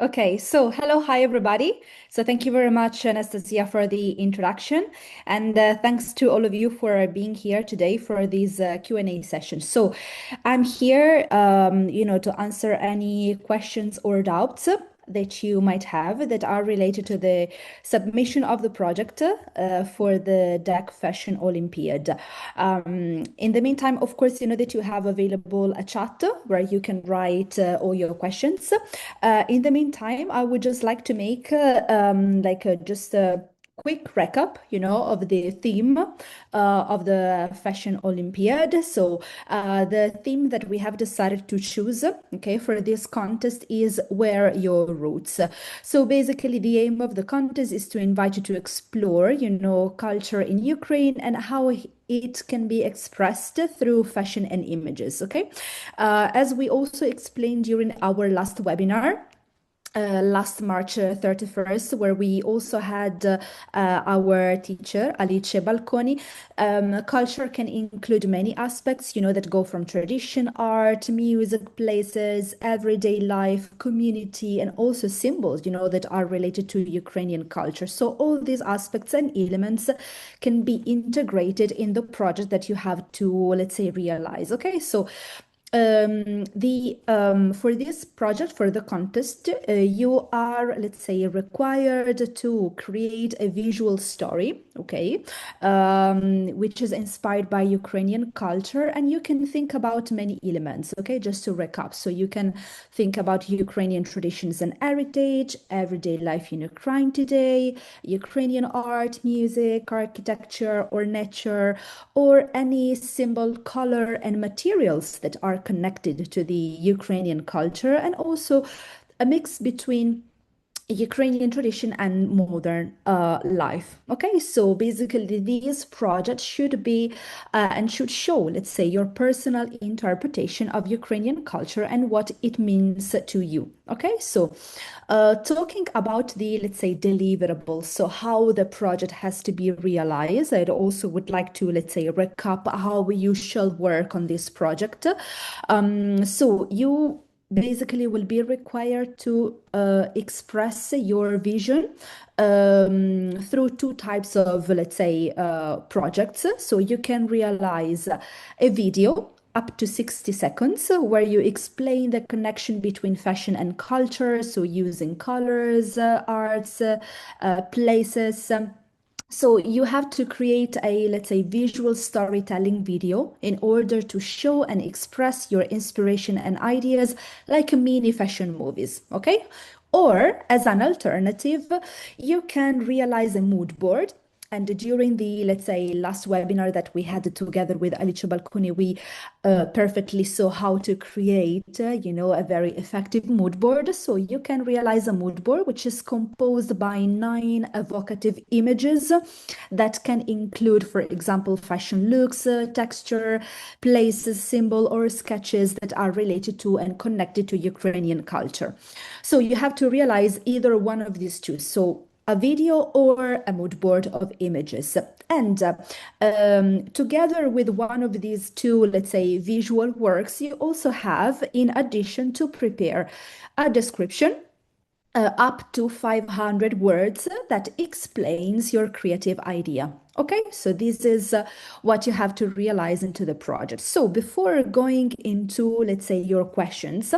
Okay, so hello, hi everybody. So thank you very much, Anastasia, for the introduction, and thanks to all of you for being here today for this Q&A session. So I'm here, to answer any questions or doubts that you might have that are related to the submission of the project for the DAC Fashion Olympiad. In the meantime, of course, you know that you have available a chat where you can write all your questions. In the meantime, I would just like to make just a quick recap, of the theme of the Fashion Olympiad. So the theme that we have decided to choose, okay, for this contest is Wear Your Roots. So basically, the aim of the contest is to invite you to explore, culture in Ukraine and how it can be expressed through fashion and images, okay? As we also explained during our last webinar, last March 31st, where we also had our teacher, Alice Balconi. Culture can include many aspects, that go from tradition, art, music, places, everyday life, community, and also symbols, that are related to Ukrainian culture. So all these aspects and elements can be integrated in the project that you have to, let's say, realize. Okay, so for this project, for the contest, you are, let's say, required to create a visual story, okay, which is inspired by Ukrainian culture, and you can think about many elements, okay, just to recap. So you can think about Ukrainian traditions and heritage, everyday life in Ukraine today, Ukrainian art, music, architecture, or nature, or any symbol, color, and materials that are connected to the Ukrainian culture, and also a mix between Ukrainian tradition and modern life. Okay, so basically, this project should be and should show, let's say, your personal interpretation of Ukrainian culture and what it means to you. Okay, so talking about the, let's say, deliverables, so how the project has to be realized, I also would like to, let's say, recap how you shall work on this project. So you basically will be required to express your vision through two types of, let's say, projects. So you can realize a video up to 60 seconds where you explain the connection between fashion and culture, so using colors, arts, places. So you have to create a, let's say, visual storytelling video in order to show and express your inspiration and ideas like mini fashion movies, okay? Or as an alternative, you can realize a mood board. And during the, let's say, last webinar that we had together with Alice Balconi, we perfectly saw how to create, a very effective mood board. So you can realize a mood board, which is composed by 9 evocative images that can include, for example, fashion looks, texture, places, symbol, or sketches that are related to and connected to Ukrainian culture. So you have to realize either one of these two. So a video or a mood board of images. And together with one of these two, let's say, visual works, you also have, in addition, to prepare a description up to 500 words that explains your creative idea. Okay, so this is what you have to realize into the project. So before going into, let's say, your questions,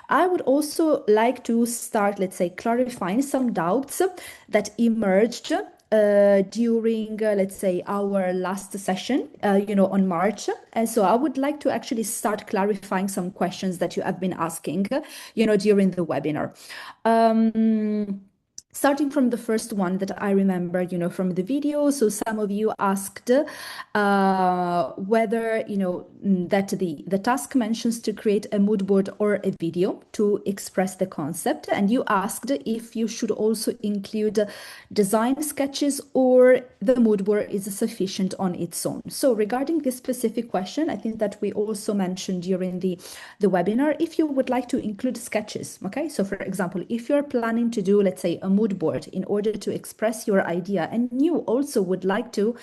I would also like to start, let's say, clarifying some doubts that emerged during, let's say, our last session, on March. And so I would like to actually start clarifying some questions that you have been asking, during the webinar. Starting from the first one that I remember, from the video. So some of you asked whether, that the task mentions to create a mood board or a video to express the concept. And you asked if you should also include design sketches or the mood board is sufficient on its own. So regarding this specific question, I think that we also mentioned during the webinar, if you would like to include sketches, okay? So for example, if you're planning to do, let's say, a mood board in order to express your idea, and you also would like to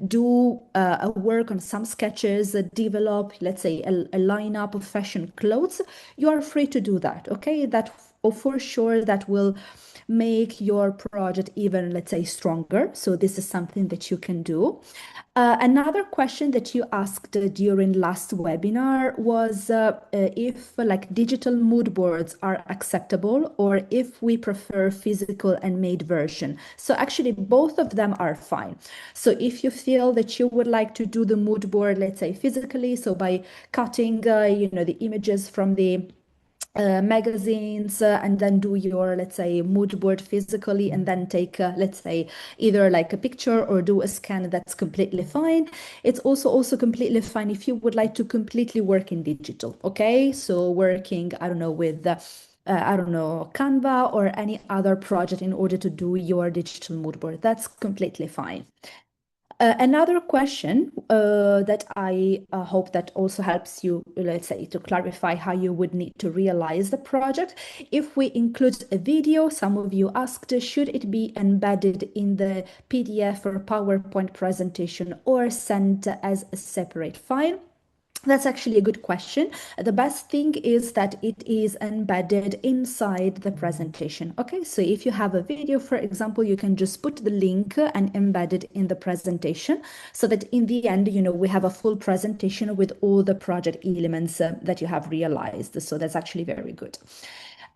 do a work on some sketches, develop, let's say, a lineup of fashion clothes, you are free to do that, okay? That for sure that will make your project even, let's say, stronger. So this is something that you can do. Another question that you asked during last webinar was if like digital mood boards are acceptable or if we prefer physical and made version. So actually both of them are fine. So if you feel that you would like to do the mood board, let's say physically, so by cutting, the images from the magazines and then do your, let's say, mood board physically and then take, let's say, either like a picture or do a scan, that's completely fine. It's also completely fine if you would like to completely work in digital, okay? So working, I don't know, with Canva or any other project in order to do your digital mood board. That's completely fine. Another question that I hope that also helps you, let's say, to clarify how you would need to realize the project. If we include a video, some of you asked, should it be embedded in the PDF or PowerPoint presentation or sent as a separate file? That's actually a good question. The best thing is that it is embedded inside the presentation. Okay, so if you have a video, for example, you can just put the link and embed it in the presentation so that in the end, we have a full presentation with all the project elements that you have realized. So that's actually very good.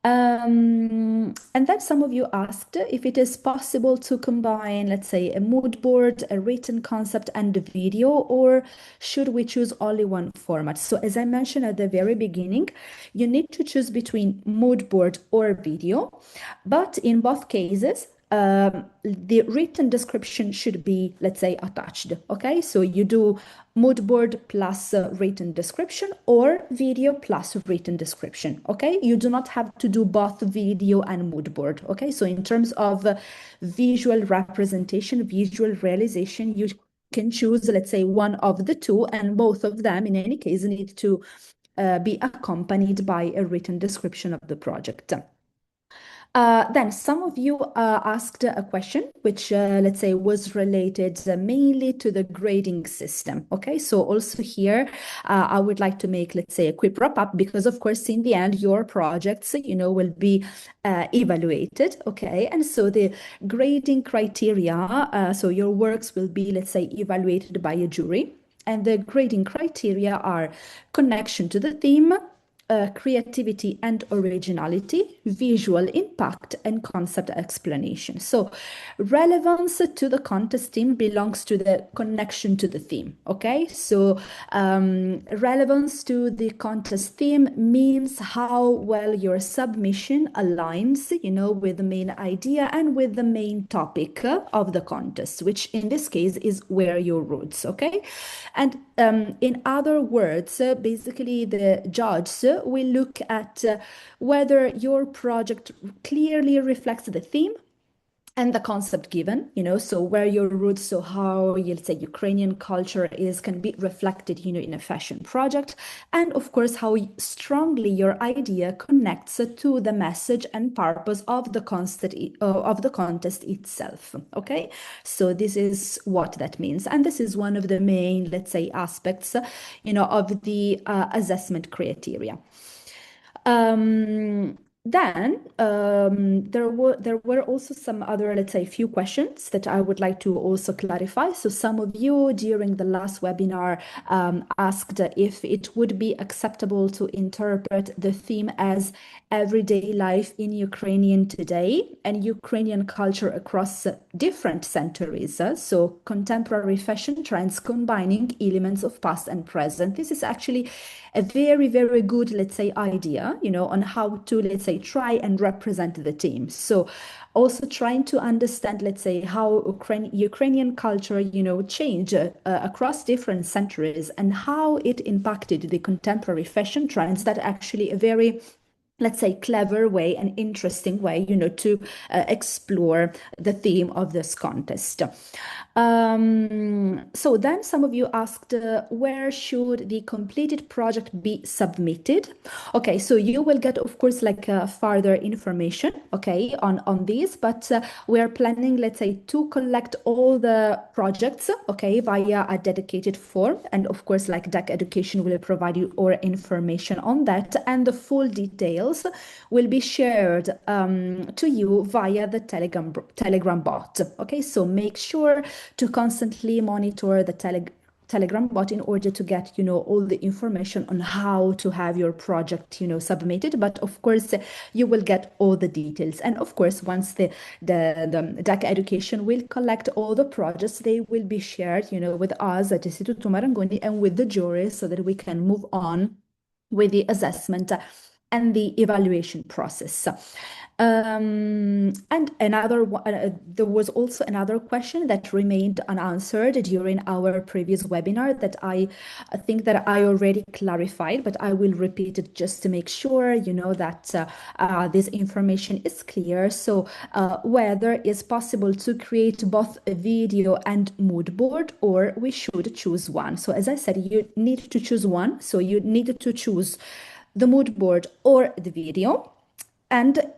And then some of you asked if it is possible to combine, let's say, a mood board, a written concept, and a video, or should we choose only one format? So as I mentioned at the very beginning, you need to choose between mood board or video, but in both cases, the written description should be, let's say, attached. Okay, so you do mood board plus written description or video plus written description. Okay, you do not have to do both video and mood board. Okay, so in terms of visual representation, visual realization, you can choose, let's say, one of the two, and both of them in any case need to be accompanied by a written description of the project. Then some of you asked a question which, let's say, was related mainly to the grading system. Okay, so also here, I would like to make, let's say, a quick wrap up because, of course, in the end, your projects, will be evaluated. Okay, and so the grading criteria, so your works will be, let's say, evaluated by a jury. And the grading criteria are connection to the theme, creativity and originality, visual impact, and concept explanation. So relevance to the contest theme belongs to the connection to the theme. Okay, so relevance to the contest theme means how well your submission aligns, with the main idea and with the main topic of the contest, which in this case is where your roots. Okay, and in other words, basically the judge will look at whether your project clearly reflects the theme and the concept given, so where your roots, so how, let's say, Ukrainian culture can be reflected, in a fashion project, and of course, how strongly your idea connects to the message and purpose of the contest itself. Okay, so this is what that means, and this is one of the main, let's say, aspects, of the assessment criteria. Then there were also some other, let's say, few questions that I would like to also clarify. So some of you during the last webinar asked if it would be acceptable to interpret the theme as everyday life in Ukrainian today and Ukrainian culture across different centuries. So contemporary fashion trends combining elements of past and present. This is actually a very, very good, let's say, idea, on how to, let's say, try and represent the theme. So also trying to understand, let's say, how Ukrainian culture, changed across different centuries and how it impacted the contemporary fashion trends. That actually a very, let's say, clever way and interesting way, to explore the theme of this contest. So then some of you asked, where should the completed project be submitted? Okay, so you will get, of course, like further information, okay, on this, but we are planning, let's say, to collect all the projects, okay, via a dedicated form. And of course, like DEC Education will provide you all information on that and the full details details will be shared to you via the Telegram bot. Okay, so make sure to constantly monitor the Telegram bot in order to get, all the information on how to have your project, submitted. But of course, you will get all the details. And of course, once the DACA Education will collect all the projects, they will be shared, with us at Istituto Marangoni and with the jury so that we can move on with the assessment and the evaluation process. And there was also another question that remained unanswered during our previous webinar that I think that I already clarified, but I will repeat it just to make sure, that this information is clear. So whether it's possible to create both a video and mood board, or we should choose one. So as I said, you need to choose one. So you need to choose the mood board or the video. And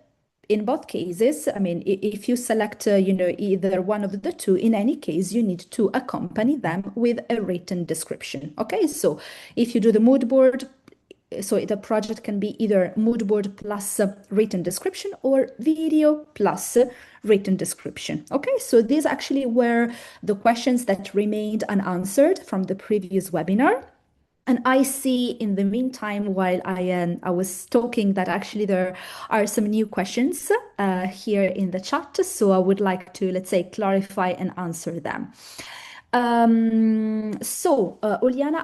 in both cases, I mean, if you select, either one of the two, in any case, you need to accompany them with a written description. Okay, so if you do the mood board, so the project can be either mood board plus written description or video plus written description. Okay, so these actually were the questions that remained unanswered from the previous webinar. And I see in the meantime, while I was talking, that actually there are some new questions here in the chat. So I would like to, let's say, clarify and answer them. Uliana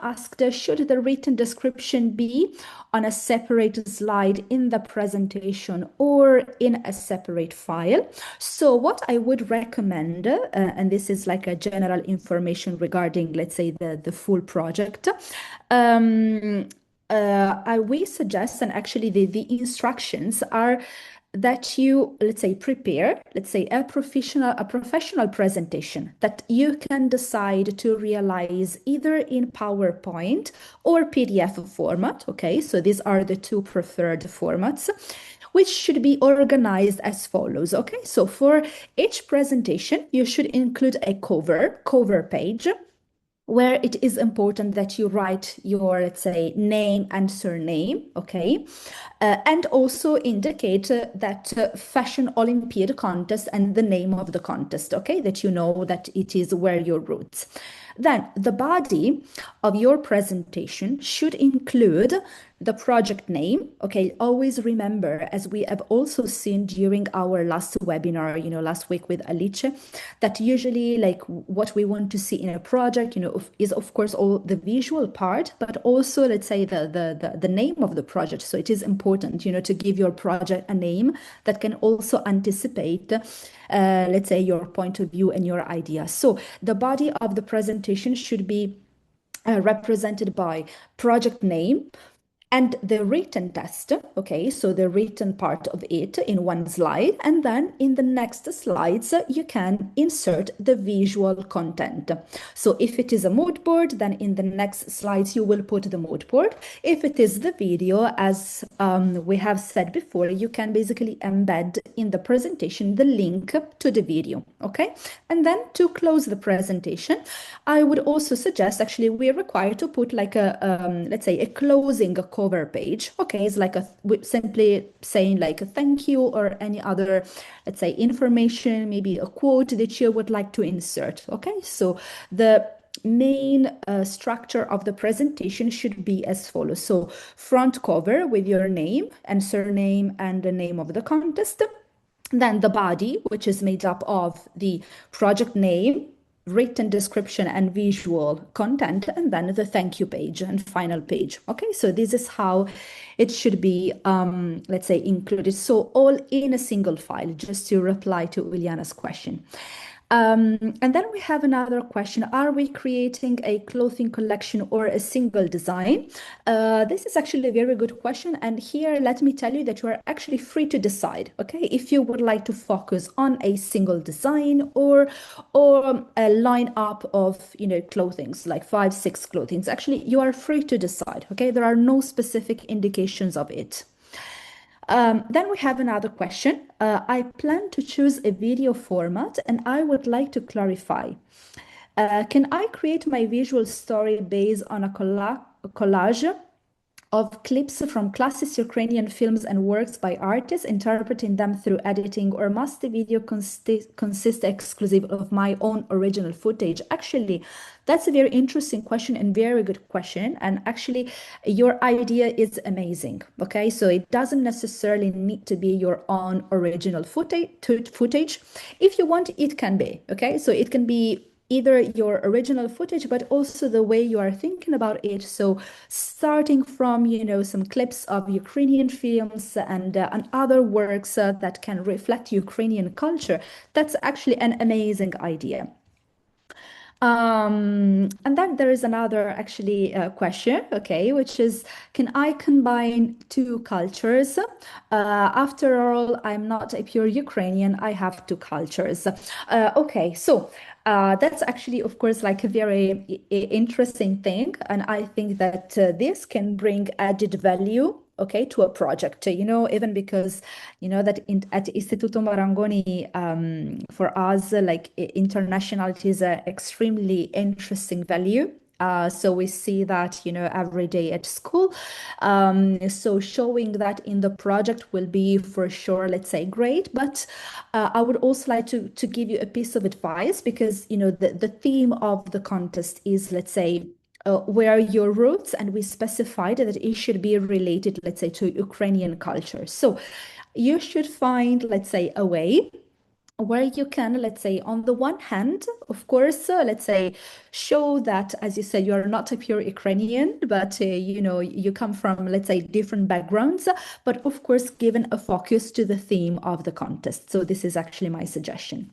asked, should the written description be on a separate slide in the presentation or in a separate file? So what I would recommend, and this is like a general information regarding, let's say, the full project, we suggest, and actually the instructions are that you, let's say, prepare, let's say, a professional presentation that you can decide to realize either in PowerPoint or PDF format. Okay, so these are the two preferred formats, which should be organized as follows. Okay, so for each presentation, you should include a cover page, where it is important that you write your, let's say, name and surname, okay? And also indicate that Fashion Olympiad contest and the name of the contest, okay? That you know that it is where your roots. Then the body of your presentation should include the project name, okay? Always remember, as we have also seen during our last webinar, last week with Alice, that usually like what we want to see in a project, is of course all the visual part, but also, let's say, the name of the project. So it is important, to give your project a name that can also anticipate, let's say, your point of view and your idea. So the body of the presentation should be represented by project name and the written test, okay, so the written part of it in one slide, and then in the next slides, you can insert the visual content. So if it is a mood board, then in the next slides, you will put the mood board. If it is the video, as we have said before, you can basically embed in the presentation the link to the video, okay? And then to close the presentation, I would also suggest, actually, we are required to put like a, let's say, a closing cover page. Okay, it's like simply saying like a thank you or any other, let's say, information, maybe a quote that you would like to insert. Okay, so the main structure of the presentation should be as follows. So front cover with your name and surname and the name of the contest. Then the body, which is made up of the project name, written description and visual content, and then the thank you page and final page. Okay, so this is how it should be, let's say, included. So all in a single file, just to reply to Uliana's question. And then we have another question. Are we creating a clothing collection or a single design? This is actually a very good question. And here, let me tell you that you are actually free to decide, okay? If you would like to focus on a single design or a lineup of, clothings, like 5-6 clothings, actually, you are free to decide, okay? There are no specific indications of it. Then we have another question. I plan to choose a video format and I would like to clarify. Can I create my visual story based on a collage of clips from classic Ukrainian films and works by artists, interpreting them through editing, or must the video consist exclusive of my own original footage? Actually, that's a very interesting question and very good question. And actually, your idea is amazing. Okay, so it doesn't necessarily need to be your own original footage. If you want, it can be. Okay, so it can be either your original footage, but also the way you are thinking about it. So starting from, some clips of Ukrainian films and other works that can reflect Ukrainian culture, that's actually an amazing idea. And then there is another actually question, okay, which is, can I combine two cultures? After all, I'm not a pure Ukrainian, I have two cultures. Okay, so that's actually, of course, like a very interesting thing. And I think that this can bring added value, okay, to a project, even because, that at Istituto Marangoni, for us, like internationality is an extremely interesting value. So we see that, every day at school. So showing that in the project will be for sure, let's say, great. But I would also like to give you a piece of advice because, the theme of the contest is, let's say, where are your roots? And we specified that it should be related, let's say, to Ukrainian culture. So you should find, let's say, a way where you can, let's say, on the one hand, of course, let's say, show that, as you said, you are not a pure Ukrainian, but, you come from, let's say, different backgrounds, but of course, given a focus to the theme of the contest. So this is actually my suggestion.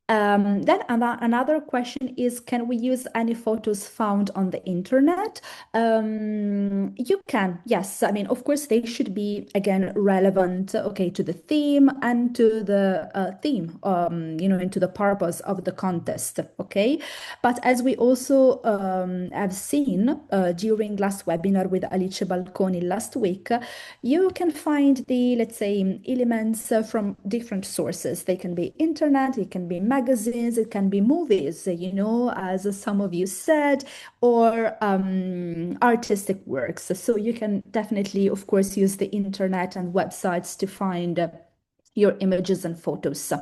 Then another question is, can we use any photos found on the internet? You can, yes. I mean, of course, they should be, again, relevant, okay, to the theme and to the theme, and to the purpose of the contest, okay? But as we also have seen during last webinar with Alice Balconi last week, you can find the, let's say, elements from different sources. They can be internet, it can be magazines, it can be movies, as some of you said, or artistic works. So you can definitely, of course, use the internet and websites to find your images and photos.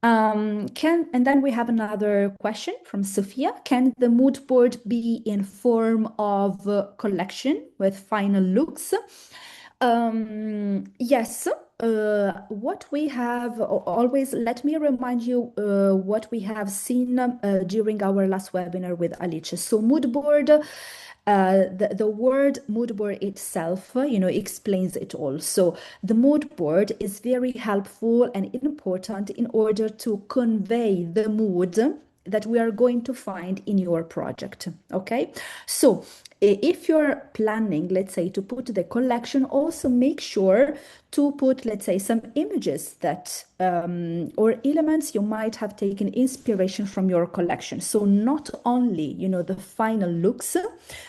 And then we have another question from Sophia. Can the mood board be in form of a collection with final looks? Yes. What we have always, let me remind you what we have seen during our last webinar with Alice. So mood board, the word mood board itself, explains it all. So the mood board is very helpful and important in order to convey the mood that we are going to find in your project. Okay, so if you're planning, let's say, to put the collection, also make sure to put, let's say, some images that or elements you might have taken inspiration from your collection. So not only, the final looks,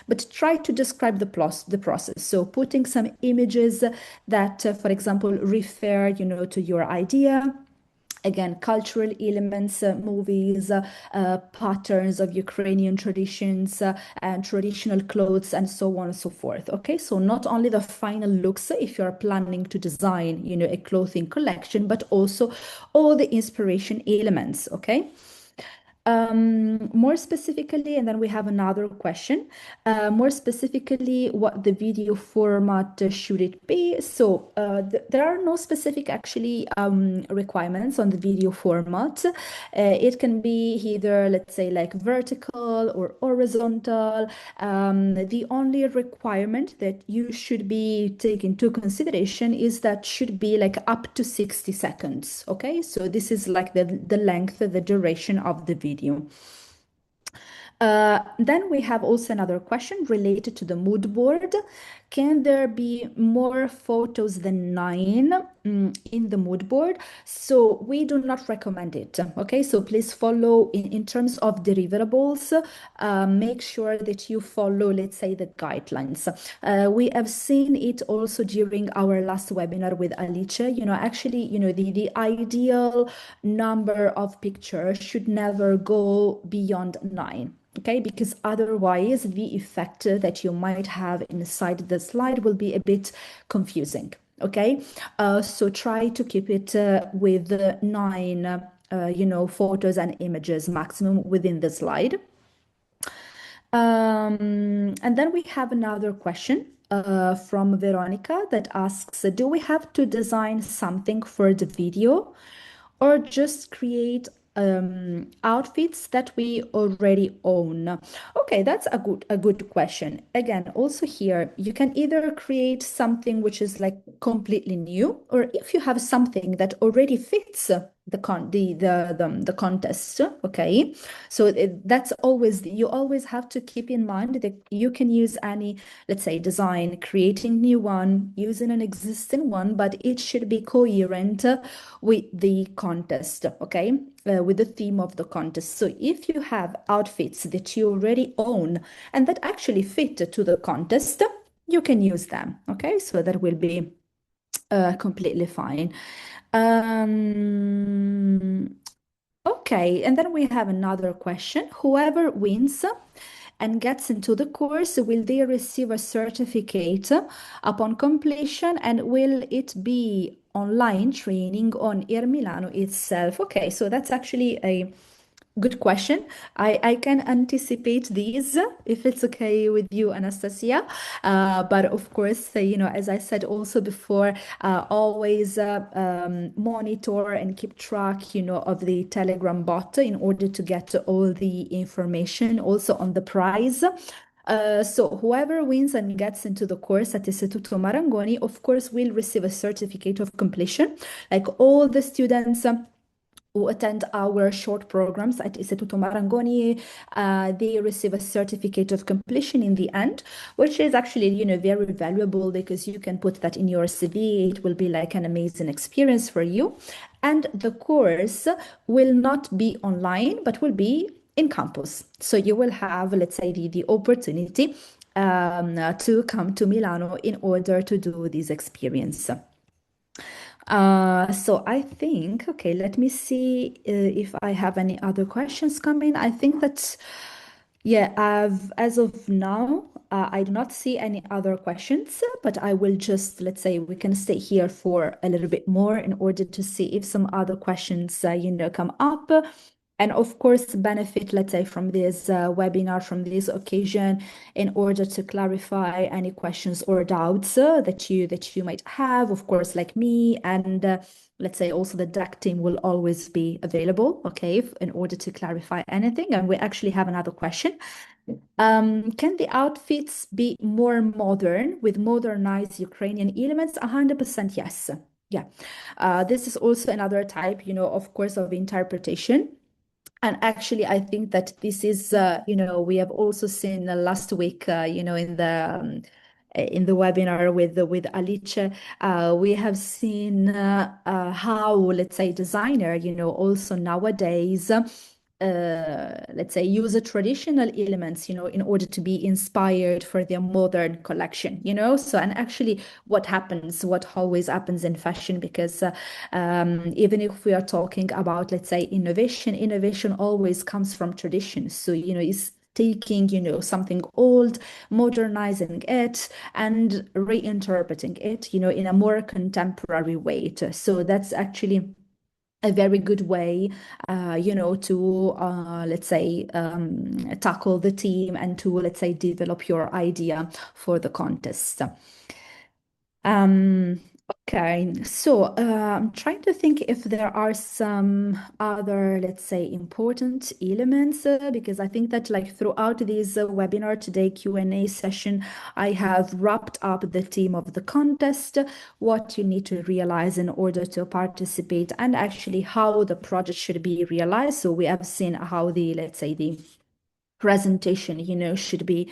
but try to describe the process. So putting some images that, for example, refer, to your idea. Again, cultural elements, movies, patterns of Ukrainian traditions, and traditional clothes, and so on and so forth. Okay, so not only the final looks, if you're planning to design, a clothing collection, but also all the inspiration elements. Okay. More specifically, and then we have another question. More specifically, what the video format should it be? So there are no specific actually requirements on the video format. It can be either, let's say, like vertical or horizontal. The only requirement that you should be taking into consideration is that should be like up to 60 seconds. Okay, so this is like the length, the duration of the video. Then we have also another question related to the mood board. Can there be more photos than 9 in the mood board? So we do not recommend it. Okay, so please follow in terms of deliverables. Make sure that you follow, let's say, the guidelines. We have seen it also during our last webinar with Alice. Actually, the ideal number of pictures should never go beyond 9. Okay, because otherwise the effect that you might have inside the slide will be a bit confusing. Okay, so try to keep it with 9, photos and images maximum within the slide. And then we have another question from Veronica that asks, do we have to design something for the video or just create outfits that we already own? Okay, that's a good question. Again, also here, you can either create something which is like completely new, or if you have something that already fits the contest, okay? So that's always, you always have to keep in mind that you can use any, let's say, design, creating new one, using an existing one, but it should be coherent with the contest, okay? With the theme of the contest. So if you have outfits that you already own and that actually fit to the contest, you can use them, okay? So that will be completely fine. Okay, and then we have another question. Whoever wins and gets into the course, will they receive a certificate upon completion, and will it be online training on Air Milano itself? Okay, so that's actually a good question. I can anticipate these if it's okay with you, Anastasia. But of course, as I said also before, always monitor and keep track, of the Telegram bot in order to get all the information also on the prize. So whoever wins and gets into the course at Istituto Marangoni, of course, will receive a certificate of completion, like all the students who attend our short programs at Istituto Marangoni, they receive a certificate of completion in the end, which is actually, very valuable because you can put that in your CV. It will be like an amazing experience for you. And the course will not be online, but will be in campus. So you will have, let's say, the opportunity to come to Milano in order to do this experience. So I think, okay, let me see if I have any other questions coming. I think that, yeah, as of now, I do not see any other questions, but I will just, let's say, we can stay here for a little bit more in order to see if some other questions, come up. And of course, benefit, let's say, from this webinar, from this occasion, in order to clarify any questions or doubts that you might have. Of course, like me, and let's say also the DAC team will always be available, okay, in order to clarify anything. And we actually have another question. Can the outfits be more modern with modernized Ukrainian elements? 100% yes. Yeah. This is also another type, of course, of interpretation. And actually, I think that this is, we have also seen last week, in the webinar with Alice, we have seen how, let's say, designer, also nowadays, let's say, use the traditional elements, in order to be inspired for their modern collection, So, and actually, what always happens in fashion, because even if we are talking about, let's say, innovation always comes from tradition. So, it's taking, something old, modernizing it, and reinterpreting it, in a more contemporary way. So that's actually a very good way, to, let's say, tackle the team and to, let's say, develop your idea for the contest. Okay, so I'm trying to think if there are some other, let's say, important elements, because I think that like throughout this webinar today Q&A session, I have wrapped up the theme of the contest, what you need to realize in order to participate, and actually how the project should be realized. So we have seen how the, let's say, the presentation, should be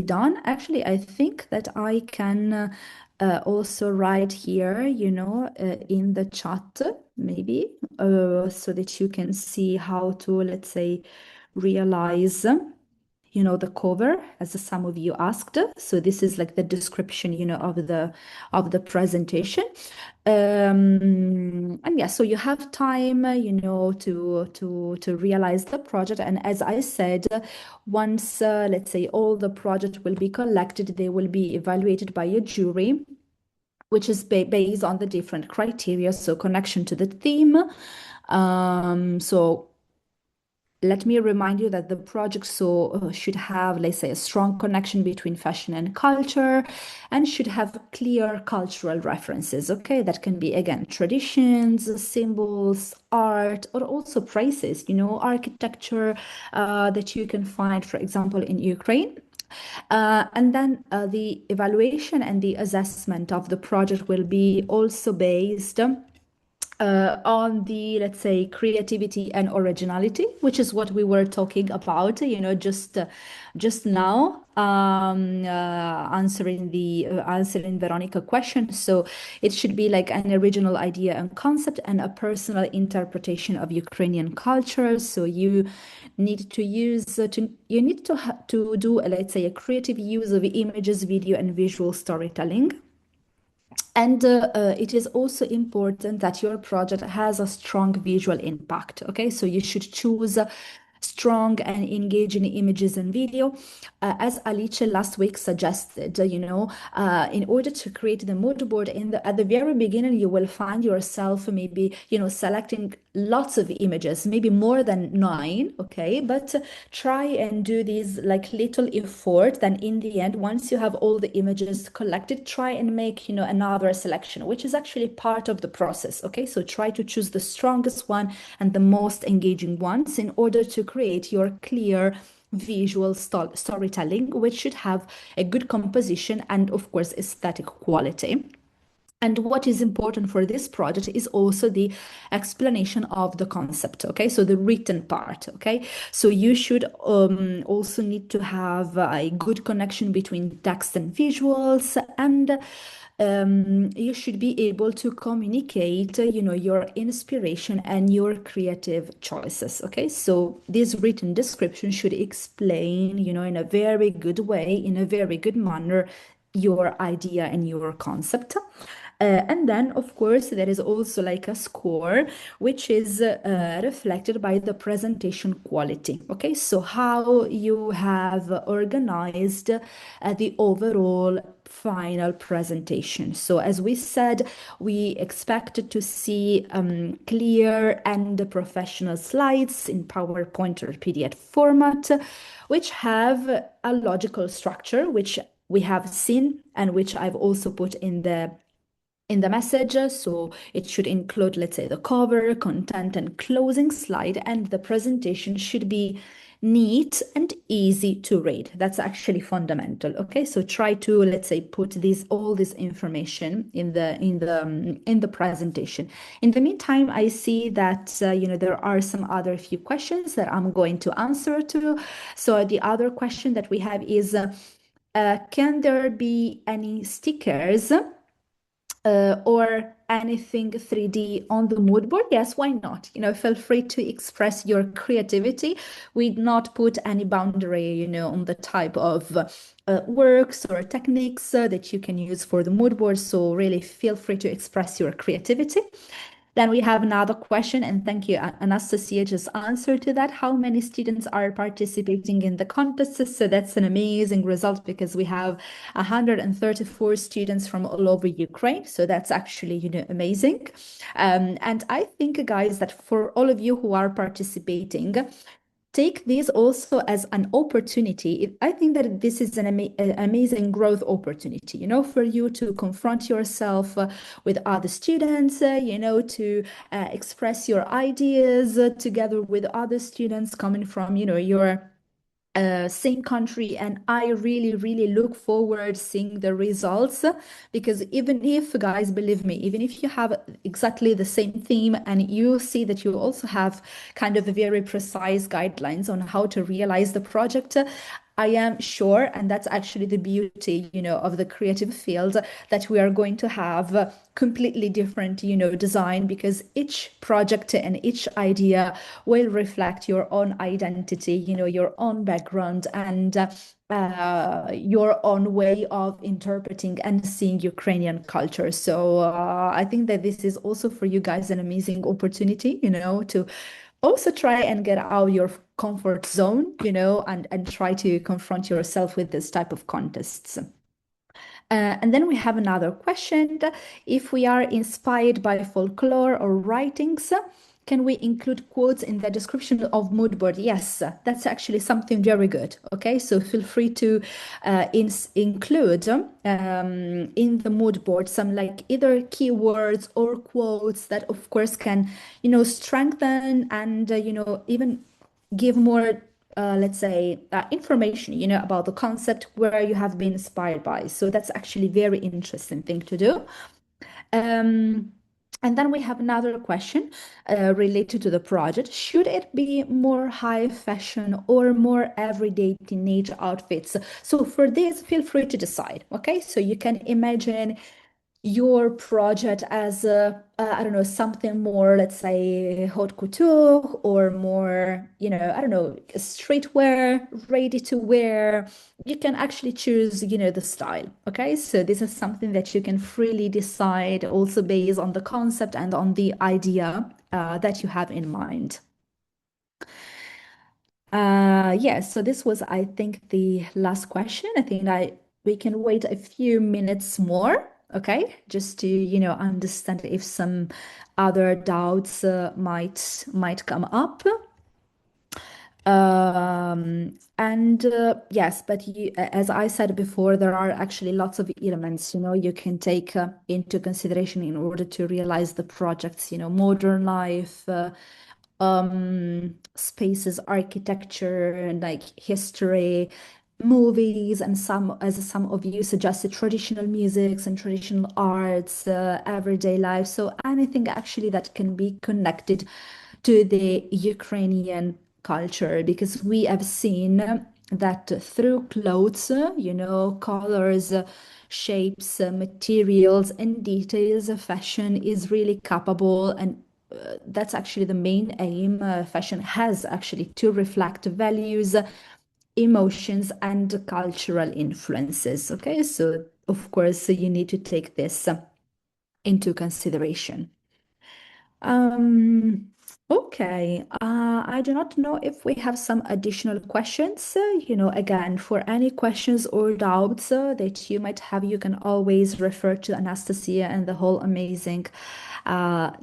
done. Actually, I think that I can also write here, in the chat, maybe, so that you can see how to, let's say, realize the cover, as some of you asked. So this is like the description, of the presentation. And yeah, so you have time, to realize the project. And as I said, once, let's say, all the project will be collected, they will be evaluated by a jury, which is based on the different criteria. So connection to the theme. So let me remind you that the project should have, let's say, a strong connection between fashion and culture, and should have clear cultural references, okay? That can be, again, traditions, symbols, art, or also places, architecture that you can find, for example, in Ukraine. And then the evaluation and the assessment of the project will be also based on the, let's say, creativity and originality, which is what we were talking about, just now, answering Veronica question. So it should be like an original idea and concept and a personal interpretation of Ukrainian culture. So you need to use to do, let's say, a creative use of images, video, and visual storytelling. And it is also important that your project has a strong visual impact. Okay, so you should choose strong and engaging images and video. As Alice last week suggested, in order to create the mood board at the very beginning, you will find yourself maybe, selecting lots of images, maybe more than 9, okay? But try and do these like little effort. Then in the end, once you have all the images collected, try and make, another selection, which is actually part of the process, okay? So try to choose the strongest one and the most engaging ones in order to create your clear visual storytelling, which should have a good composition and, of course, aesthetic quality. And what is important for this project is also the explanation of the concept, okay? So the written part, okay? So you should also need to have a good connection between text and visuals, and you should be able to communicate, your inspiration and your creative choices, okay? So this written description should explain, in a very good way, in a very good manner, your idea and your concept. And then, of course, there is also like a score, which is reflected by the presentation quality. Okay, so how you have organized the overall final presentation. So as we said, we expected to see clear and professional slides in PowerPoint or PDF format, which have a logical structure, which we have seen and which I've also put in the message. So it should include, let's say, the cover, content, and closing slide, and the presentation should be neat and easy to read. That's actually fundamental. Okay, so try to, let's say, put all this information in the presentation. In the meantime, I see that there are some other few questions that I'm going to answer to. So the other question that we have is, can there be any stickers or anything 3D on the mood board? Yes, why not? Feel free to express your creativity. We not put any boundary, on the type of works or techniques that you can use for the mood board. So really feel free to express your creativity. Then we have another question, and thank you, Anastasia, just answered to that. How many students are participating in the contest? So that's an amazing result because we have 134 students from all over Ukraine. So that's actually, amazing. And I think, guys, that for all of you who are participating, take this also as an opportunity. I think that this is an amazing growth opportunity, for you to confront yourself with other students, to express your ideas together with other students coming from, your same country. And I really, really look forward seeing the results, because even if, guys, believe me, even if you have exactly the same theme and you see that you also have kind of very precise guidelines on how to realize the project, I am sure, and that's actually the beauty, of the creative field, that we are going to have completely different, design, because each project and each idea will reflect your own identity, your own background, and your own way of interpreting and seeing Ukrainian culture. So I think that this is also for you guys an amazing opportunity, to also try and get out your comfort zone, and try to confront yourself with this type of contests. And then we have another question. If we are inspired by folklore or writings, can we include quotes in the description of mood board? Yes, that's actually something very good. Okay, so feel free to include in the mood board some like either keywords or quotes that, of course, can strengthen and even give more let's say information about the concept where you have been inspired by. So that's actually very interesting thing to do. And then we have another question related to the project. Should it be more high fashion or more everyday teenage outfits? So for this, feel free to decide. Okay, so you can imagine your project as I don't know, something more, let's say, haute couture, or more, I don't know, streetwear, ready to wear. You can actually choose, the style. Okay, so this is something that you can freely decide, also based on the concept and on the idea that you have in mind. Yes, so this was, I think, the last question. I think we can wait a few minutes more, okay, just to, understand if some other doubts might come up. And yes, but as I said before, there are actually lots of elements, you can take into consideration in order to realize the projects, modern life, spaces, architecture, and like history, movies, and some of you suggested, traditional musics and traditional arts, everyday life. So anything actually that can be connected to the Ukrainian culture, because we have seen that through clothes, colors, shapes, materials, and details, fashion is really capable, and that's actually the main aim. Fashion has actually to reflect values, emotions, and cultural influences. Okay, so of course you need to take this into consideration. Um, okay, I do not know if we have some additional questions. Again, for any questions or doubts that you might have, you can always refer to Anastasia and the whole amazing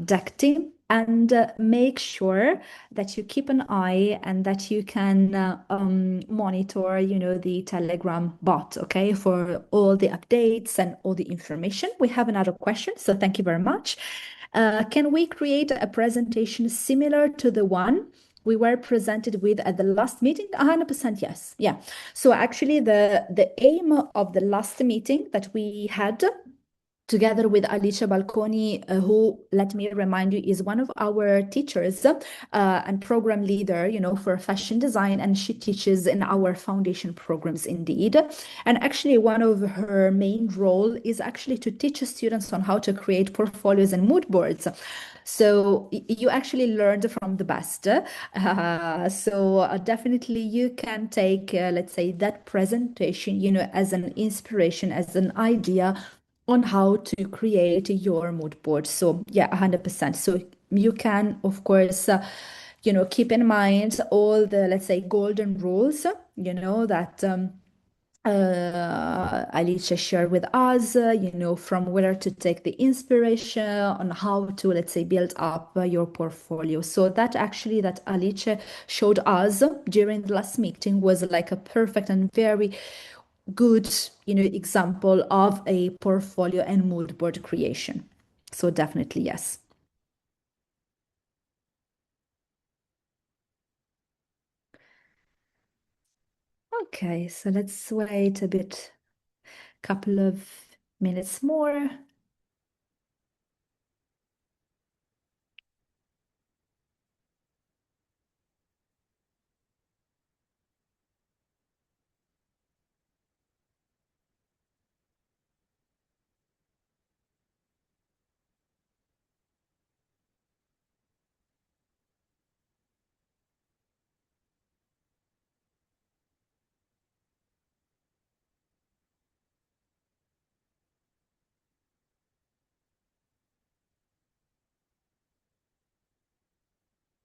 deck team. And make sure that you keep an eye and that you can monitor, the Telegram bot, okay, for all the updates and all the information. We have another question, so thank you very much. Can we create a presentation similar to the one we were presented with at the last meeting? 100% yes. Yeah. So actually the aim of the last meeting that we had together with Alicia Balconi, who, let me remind you, is one of our teachers and program leader, for fashion design, and she teaches in our foundation programs indeed. And actually, one of her main role is actually to teach students on how to create portfolios and mood boards. So you actually learned from the best. So definitely you can take, let's say, that presentation, as an inspiration, as an idea on how to create your mood board. So yeah, 100%. So you can, of course, keep in mind all the, let's say, golden rules, that Alicia shared with us, from where to take the inspiration on how to, let's say, build up your portfolio. So that actually that Alicia showed us during the last meeting was like a perfect and very good, example of a portfolio and mood board creation. So definitely yes. Okay, so let's wait a bit, couple of minutes more.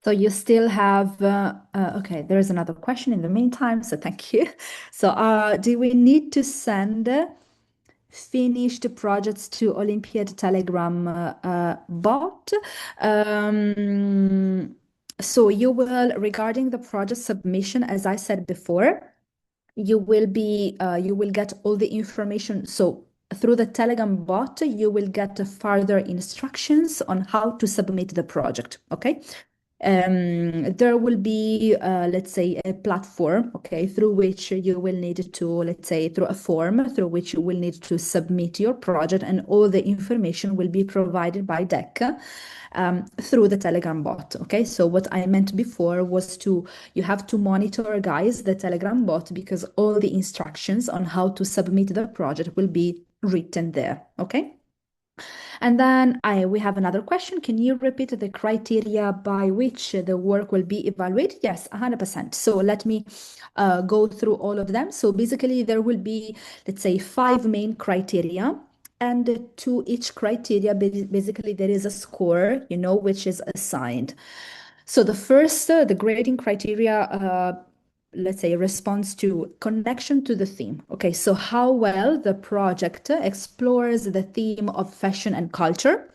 So you still have, okay, there's another question in the meantime, so thank you. So do we need to send finished projects to Olympiad Telegram bot? So you will, regarding the project submission, as I said before, you will get all the information. So through the Telegram bot, you will get further instructions on how to submit the project. Okay. There will be, let's say, a platform, okay, through which you will need to, let's say, through a form through which you will need to submit your project, and all the information will be provided by deck through the Telegram bot. Okay, so what I meant before was you have to monitor, guys, the Telegram bot, because all the instructions on how to submit the project will be written there. Okay. And then we have another question. Can you repeat the criteria by which the work will be evaluated? Yes, 100%. So let me go through all of them. So basically there will be, let's say, 5 main criteria. And to each criteria, basically there is a score, which is assigned. So the first, the grading criteria, let's say, responds to connection to the theme. Okay, so how well the project explores the theme of fashion and culture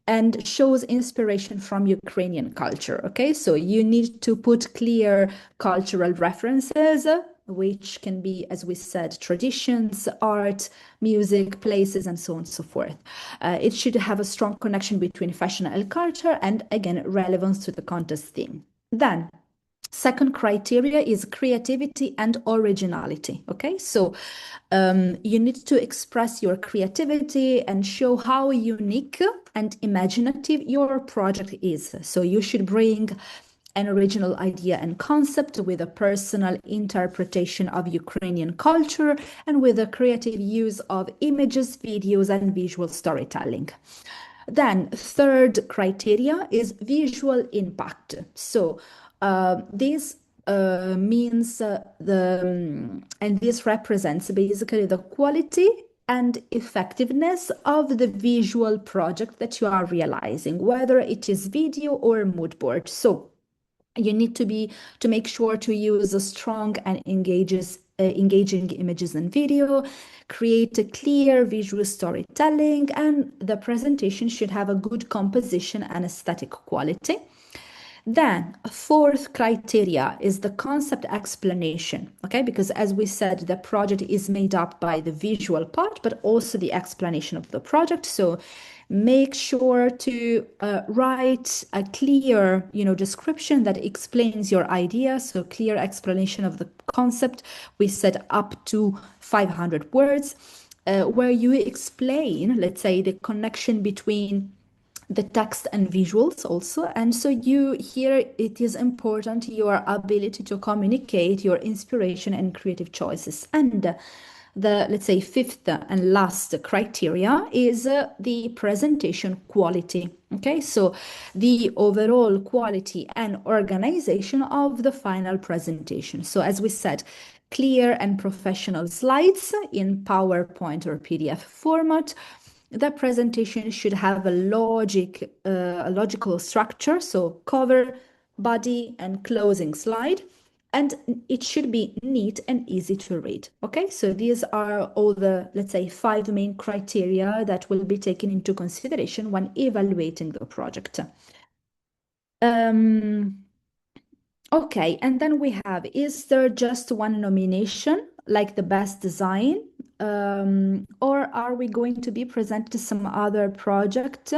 and shows inspiration from Ukrainian culture. Okay, so you need to put clear cultural references, which can be, as we said, traditions, art, music, places, and so on and so forth. It should have a strong connection between fashion and culture, and again, relevance to the contest theme. Then, second criteria is creativity and originality. Okay, so you need to express your creativity and show how unique and imaginative your project is. So you should bring an original idea and concept with a personal interpretation of Ukrainian culture and with a creative use of images, videos, and visual storytelling. Then, third criteria is visual impact. So this means and this represents basically the quality and effectiveness of the visual project that you are realizing, whether it is video or mood board. So you need to make sure to use a strong and engaging images and video, create a clear visual storytelling, and the presentation should have a good composition and aesthetic quality. Then, fourth criteria is the concept explanation, okay? Because as we said, the project is made up by the visual part, but also the explanation of the project. So make sure to write a clear, description that explains your idea. So clear explanation of the concept. We said up to 500 words, where you explain, let's say, the connection between the text and visuals also. And so here it is important your ability to communicate your inspiration and creative choices. And the, let's say, fifth and last criteria is the presentation quality. Okay, so the overall quality and organization of the final presentation. So as we said, clear and professional slides in PowerPoint or PDF format. The presentation should have a logical structure, so cover, body, and closing slide, and it should be neat and easy to read. Okay, so these are all the, let's say, 5 main criteria that will be taken into consideration when evaluating the project. Okay, and then we have, is there just one nomination, like the best design? Or are we going to be presented some other project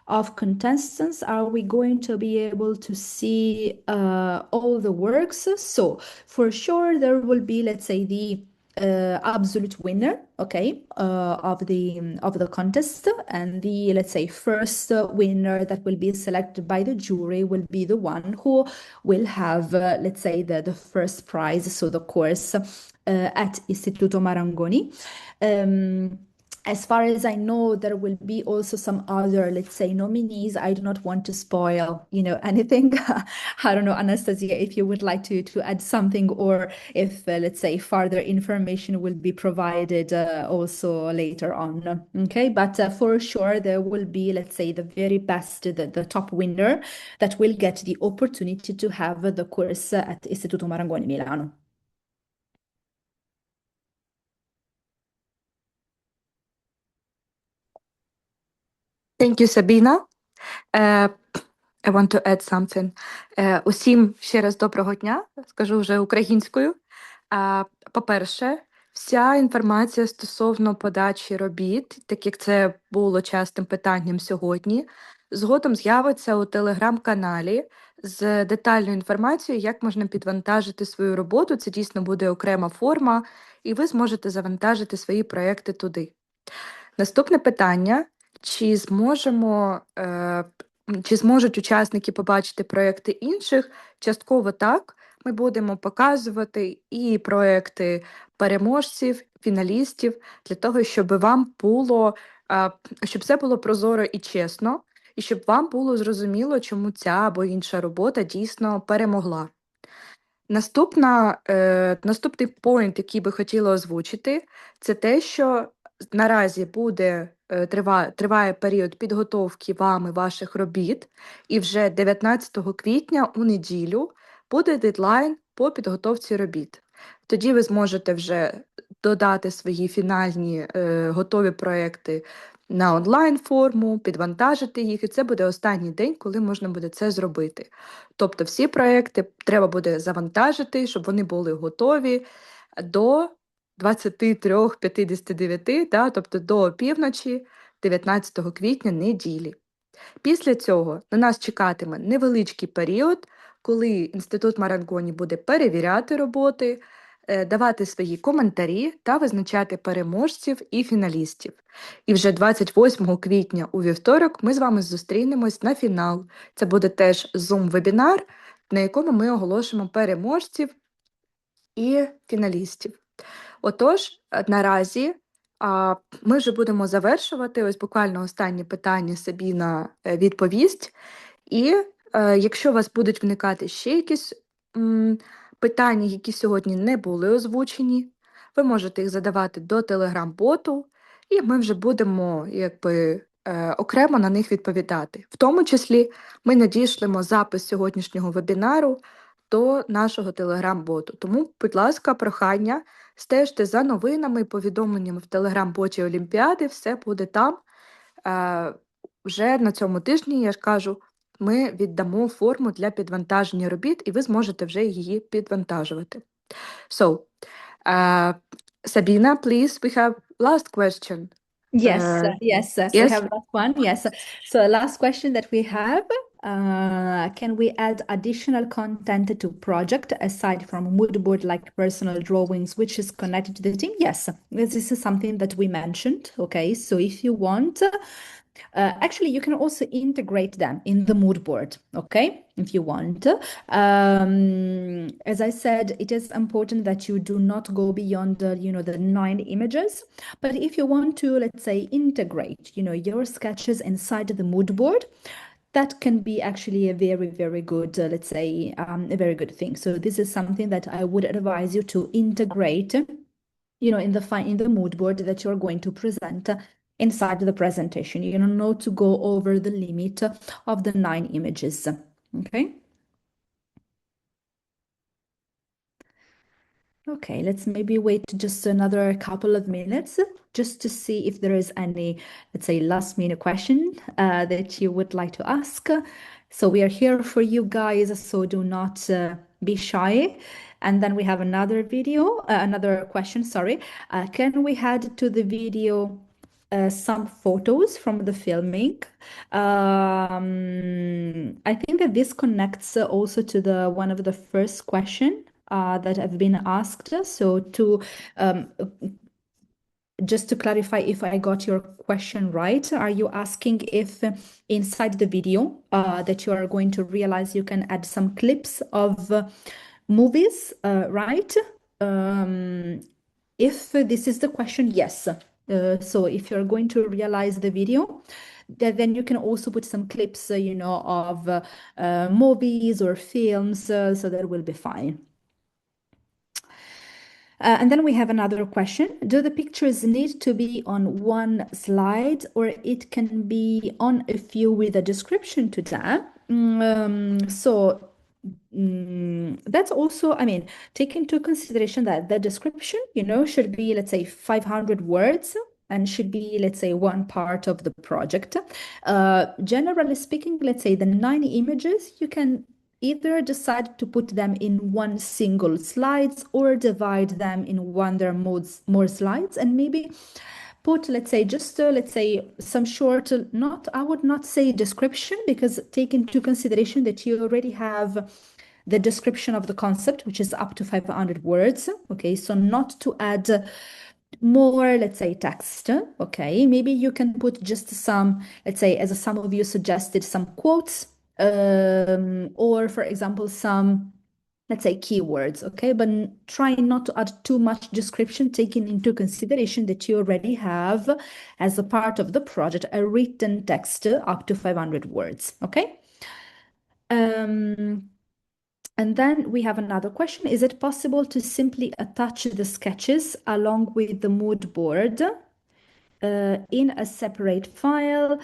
of contestants? Are we going to be able to see all the works? So for sure there will be, let's say, the absolute winner, okay, of the contest, and the, let's say, first winner that will be selected by the jury will be the one who will have, let's say, the first prize, so the course at Istituto Marangoni. As far as I know, there will be also some other, let's say, nominees. I do not want to spoil, anything. I don't know, Anastasia, if you would like to add something, or if, let's say, further information will be provided also later on. Okay, but for sure, there will be, let's say, the very best, the top winner that will get the opportunity to have the course at Istituto Marangoni Milano. Thank you, Sabina. I want to add something. Усім ще раз доброго дня, скажу вже українською. По-перше, вся інформація стосовно подачі робіт, так як це було частим питанням сьогодні, згодом з'явиться у телеграм-каналі з детальною інформацією, як можна підвантажити свою роботу. Це дійсно буде окрема форма, і ви зможете завантажити свої проекти туди. Наступне питання. Чи зможуть учасники побачити проекти інших? Частково так. Ми будемо показувати і проекти переможців, фіналістів, для того, щоб щоб все було прозоро і чесно, і щоб вам було зрозуміло, чому ця або інша робота дійсно перемогла. Наступний поінт, який би хотіла озвучити, це те, що наразі триває період підготовки вами ваших робіт, і вже 19 квітня у неділю буде дедлайн по підготовці робіт. Тоді ви зможете вже додати свої фінальні готові проекти на онлайн-форму, підвантажити їх, і це буде останній день, коли можна буде це зробити. Тобто всі проекти треба буде завантажити, щоб вони були готові до 23:59, тобто до опівночі 19 квітня неділі. Після цього на нас чекатиме невеличкий період, коли Інститут Марангоні буде перевіряти роботи, давати свої коментарі та визначати переможців і фіналістів. І вже 28 квітня у вівторок ми з вами зустрінемось на фінал. Це буде теж Zoom-вебінар, на якому ми оголошимо переможців і фіналістів. Отож, наразі ми вже будемо завершувати. Ось буквально останнє питання Сабіна відповість. І якщо у вас будуть виникати ще якісь питання, які сьогодні не були озвучені, ви можете їх задавати до телеграм-боту, і ми вже будемо окремо на них відповідати. В тому числі ми надішлемо запис сьогоднішнього вебінару до нашого телеграм-боту. Тому, будь ласка, прохання, стежте за новинами і повідомленнями в телеграм-боті Олімпіади, все буде там. Вже на цьому тижні, я ж кажу, ми віддамо форму для підвантаження робіт, і ви зможете вже її підвантажувати. So, Sabina, please, we have last question. Yes, yes. So we yes. have last one. Yes. So last question that we have, can we add additional content to project aside from mood board like personal drawings, which is connected to the team? Yes, this is something that we mentioned. Okay, so if you want, actually, you can also integrate them in the mood board, okay, if you want. As I said, it is important that you do not go beyond the 9 images. But if you want to, let's say, integrate, your sketches inside the mood board, that can be actually a very, very good, let's say, a very good thing. So this is something that I would advise you to integrate, in the mood board that you're going to present inside the presentation, not to go over the limit of the 9 images, okay? Okay, let's maybe wait just another couple of minutes just to see if there is any, let's say, last minute question that you would like to ask. So we are here for you guys, so do not be shy. And then we have another question, sorry. Can we add to the video some photos from the filming? I think that this connects also to one of the first question that have been asked. So just to clarify if I got your question right, are you asking if inside the video that you are going to realize you can add some clips of movies, right? If this is the question, yes. So if you're going to realize the video, then you can also put some clips, of movies or films, so that will be fine. And then we have another question. Do the pictures need to be on one slide, or it can be on a few with a description to them? That's also, take into consideration that the description, should be, let's say, 500 words and should be, let's say, one part of the project. Generally speaking, let's say the 9 images, you can either decide to put them in one single slides or divide them in one there are more slides, and maybe put, let's say, just let's say some short, I would not say description, because take into consideration that you already have the description of the concept, which is up to 500 words. Okay, so not to add more, let's say, text. Okay, maybe you can put just some, let's say, as some of you suggested, some quotes, or for example, some, let's say, keywords. Okay, but try not to add too much description, taking into consideration that you already have, as a part of the project, a written text up to 500 words. Okay. And then we have another question. Is it possible to simply attach the sketches along with the mood board in a separate file?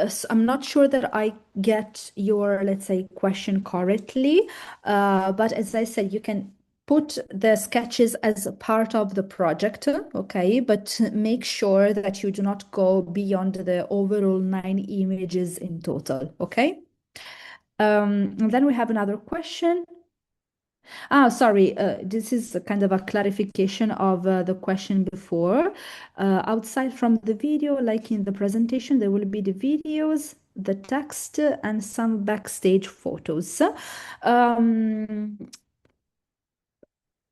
So I'm not sure that I get your, let's say, question correctly, but as I said, you can put the sketches as a part of the project, okay, but make sure that you do not go beyond the overall 9 images in total, okay? And then we have another question. Sorry, this is a kind of a clarification of the question before. Outside from the video, like in the presentation, there will be the videos, the text, and some backstage photos.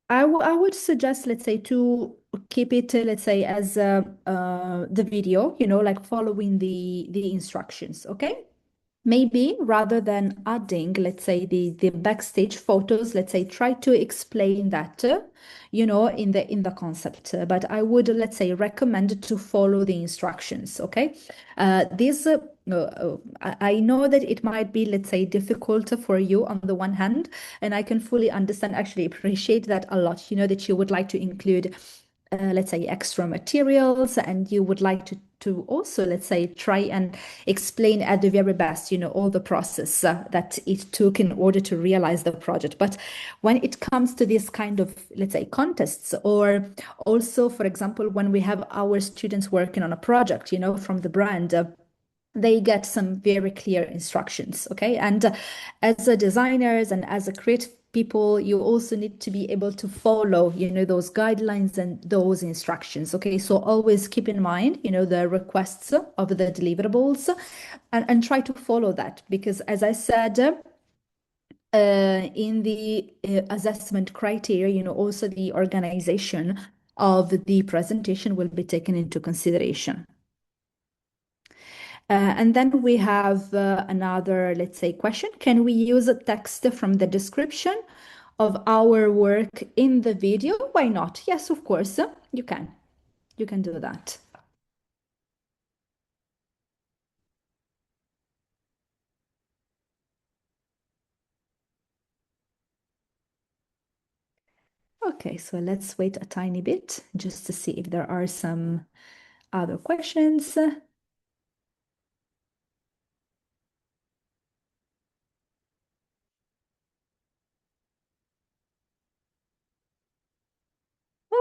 I would suggest, let's say, to keep it, let's say, as the video, like following the instructions, okay? Maybe rather than adding, let's say, the backstage photos, let's say, try to explain that, in the concept. But I would, let's say, recommend to follow the instructions. Okay. I know that it might be, let's say, difficult for you on the one hand, and I can fully understand, actually appreciate that a lot, that you would like to include let's say, extra materials, and you would like to also, let's say, try and explain at the very best, all the process that it took in order to realize the project. But when it comes to this kind of, let's say, contests, or also, for example, when we have our students working on a project, from the brand, they get some very clear instructions, okay? And as a designers and as a creative people, you also need to be able to follow, those guidelines and those instructions, okay? So always keep in mind, the requests of the deliverables, and try to follow that, because as I said, in the assessment criteria, also the organization of the presentation will be taken into consideration. And then we have another, let's say, question. Can we use a text from the description of our work in the video? Why not? Yes, of course, you can. You can do that. Okay, so let's wait a tiny bit just to see if there are some other questions.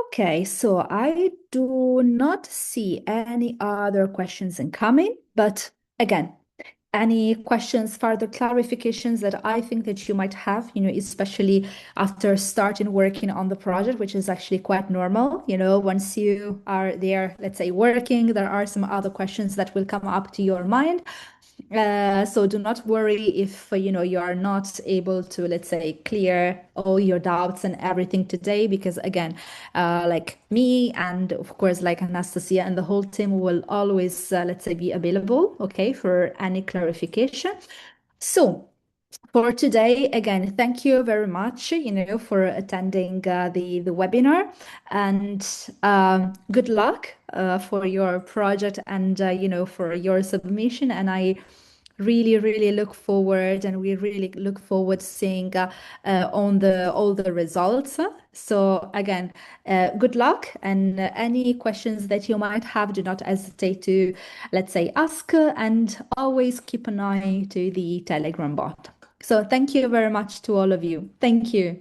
Okay, so I do not see any other questions incoming, but again, any questions, further clarifications that I think that you might have, especially after starting working on the project, which is actually quite normal. Once you are there, let's say, working, there are some other questions that will come up to your mind. So do not worry if, you are not able to, let's say, clear all your doubts and everything today, because again, like me and of course, like Anastasia and the whole team will always, let's say, be available, okay, for any clarification. So for today, again, thank you very much, for attending the webinar, and good luck for your project and for your submission. And I really, really look forward, and we really look forward to seeing on all the results. So again, good luck, and any questions that you might have, do not hesitate to, let's say, ask, and always keep an eye to the Telegram bot. So thank you very much to all of you. Thank you.